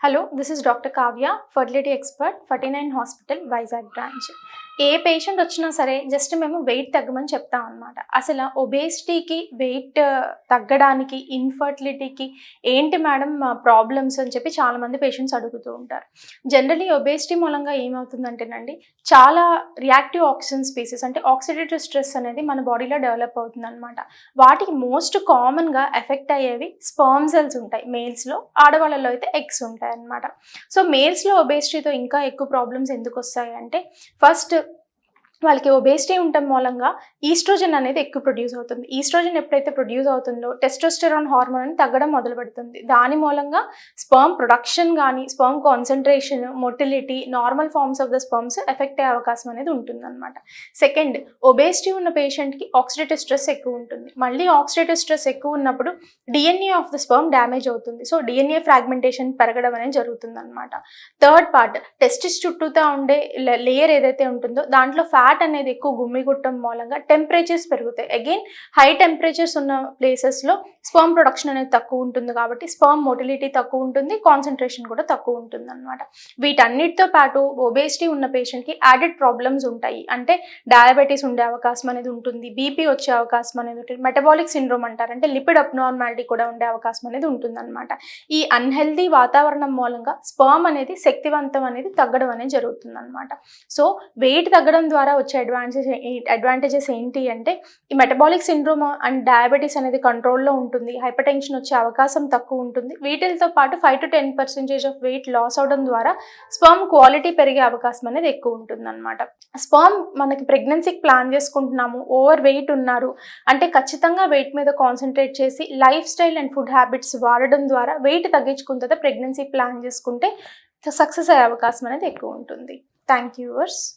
Hello, this is Dr. Kavya, fertility expert, 49 Hospital, Vizag branch. A patient వచ్చినా సరే just మేము wait తగ్గమని చెప్తాం అనమాట. అసలు ఒబేసిటీకి వెయిట్ తగ్గడానికి ఇన్ఫర్టిలిటీకి ఏంటి మేడం ప్రాబ్లమ్స్ అని చెప్పి చాలామంది పేషెంట్స్ అడుగుతూ ఉంటారు. జనరలీ ఒబేసిటీ మూలంగా ఏమవుతుందంటేనండి చాలా రియాక్టివ్ ఆక్సిజన్ స్పీసీస్ అంటే ఆక్సిడేటివ్ స్ట్రెస్ అనేది మన బాడీలో డెవలప్ అవుతుంది అనమాట. వాటికి మోస్ట్ కామన్గా ఎఫెక్ట్ అయ్యేవి స్పర్మ్ సెల్స్ ఉంటాయి మేల్స్లో, ఆడవాళ్ళలో అయితే ఎగ్స్ ఉంటాయి అనమాట. సో మేల్స్లో ఒబేసిటీతో ఇంకా ఎక్కువ ప్రాబ్లమ్స్ ఎందుకు వస్తాయి అంటే ఫస్ట్ వాళ్ళకి ఒబేసిటీ ఉండటం మూలంగా ఈస్ట్రోజన్ అనేది ఎక్కువ ప్రొడ్యూస్ అవుతుంది. ఈస్ట్రోజన్ ఎప్పుడైతే ప్రొడ్యూస్ అవుతుందో టెస్టోస్టెరాన్ హార్మోన్ అని తగ్గడం మొదలు పెడుతుంది. దాని మూలంగా స్పర్మ్ ప్రొడక్షన్ కానీ sperm concentration, motility, normal forms of the sperms effect అయ్యే అవకాశం అనేది ఉంటుందన్నమాట. సెకండ్, ఒబేసిటీ ఉన్న పేషెంట్కి ఆక్సిడేటివ్ స్ట్రెస్ ఎక్కువ ఉంటుంది. మళ్ళీ ఆక్సిడేటివ్ స్ట్రెస్ ఎక్కువ ఉన్నప్పుడు DNA of the sperm damage అవుతుంది. సో డిఎన్ఏ ఫ్రాగ్మెంటేషన్ పెరగడం అనేది జరుగుతుంది అనమాట. థర్డ్ పార్ట్, టెస్టిస్ చుట్టూతా ఉండే లేయర్ ఏదైతే ఉంటుందో దాంట్లో ఫ్యాట్ అనేది ఎక్కువ గుమ్మిగుట్టడం మూలంగా టెంపరేచర్స్ పెరుగుతాయి. అగైన్ హై టెంపరేచర్స్ ఉన్న ప్లేసెస్లో స్పర్మ్ ప్రొడక్షన్ అనేది తక్కువ ఉంటుంది కాబట్టి స్పర్మ్ మొటిలిటీ తక్కువ ఉంటుంది, కాన్సన్ట్రేషన్ కూడా తక్కువ ఉంటుంది అనమాట. వీటన్నిటితో పాటు ఒబేసిటీ ఉన్న పేషెంట్కి యాడెడ్ ప్రాబ్లమ్స్ ఉంటాయి. అంటే డయాబెటీస్ ఉండే అవకాశం అనేది ఉంటుంది, బీపీ వచ్చే అవకాశం అనేది ఉంటుంది, మెటబాలిక్ సిండ్రోమ్ అంటారు అంటే లిపిడ్ అబ్నార్మాలిటీ కూడా ఉండే అవకాశం అనేది ఉంటుంది అనమాట. ఈ అన్హెల్దీ వాతావరణం మూలంగా స్పర్మ్ అనేది శక్తివంతం అనేది తగ్గడం అనేది జరుగుతుంది అనమాట. సో వెయిట్ తగ్గడం ద్వారా వచ్చే అడ్వాంటేజెస్ ఏంటి అంటే ఈ మెటబాలిక్ సిండ్రోమ్ అండ్ డయాబెటీస్ అనేది కంట్రోల్లో ఉంటుంది, హైపర్ టెన్షన్ వచ్చే అవకాశం తక్కువ ఉంటుంది. వీటితో పాటు 5 to 10% ఆఫ్ వెయిట్ లాస్ అవడం ద్వారా స్పర్మ్ క్వాలిటీ పెరిగే అవకాశం అనేది ఎక్కువ ఉంటుంది అనమాట. స్పర్మ్ మనకి ప్రెగ్నెన్సీకి ప్లాన్ చేసుకుంటున్నాము, ఓవర్ వెయిట్ ఉన్నారు అంటే ఖచ్చితంగా వెయిట్ మీద కాన్సన్ట్రేట్ చేసి life style and food habits వాడడం ద్వారా వెయిట్ తగ్గించుకున్న తర్వాత ప్రెగ్నెన్సీ ప్లాన్ చేసుకుంటే సక్సెస్ అయ్యే అవకాశం అనేది ఎక్కువ ఉంటుంది. Thank you verse.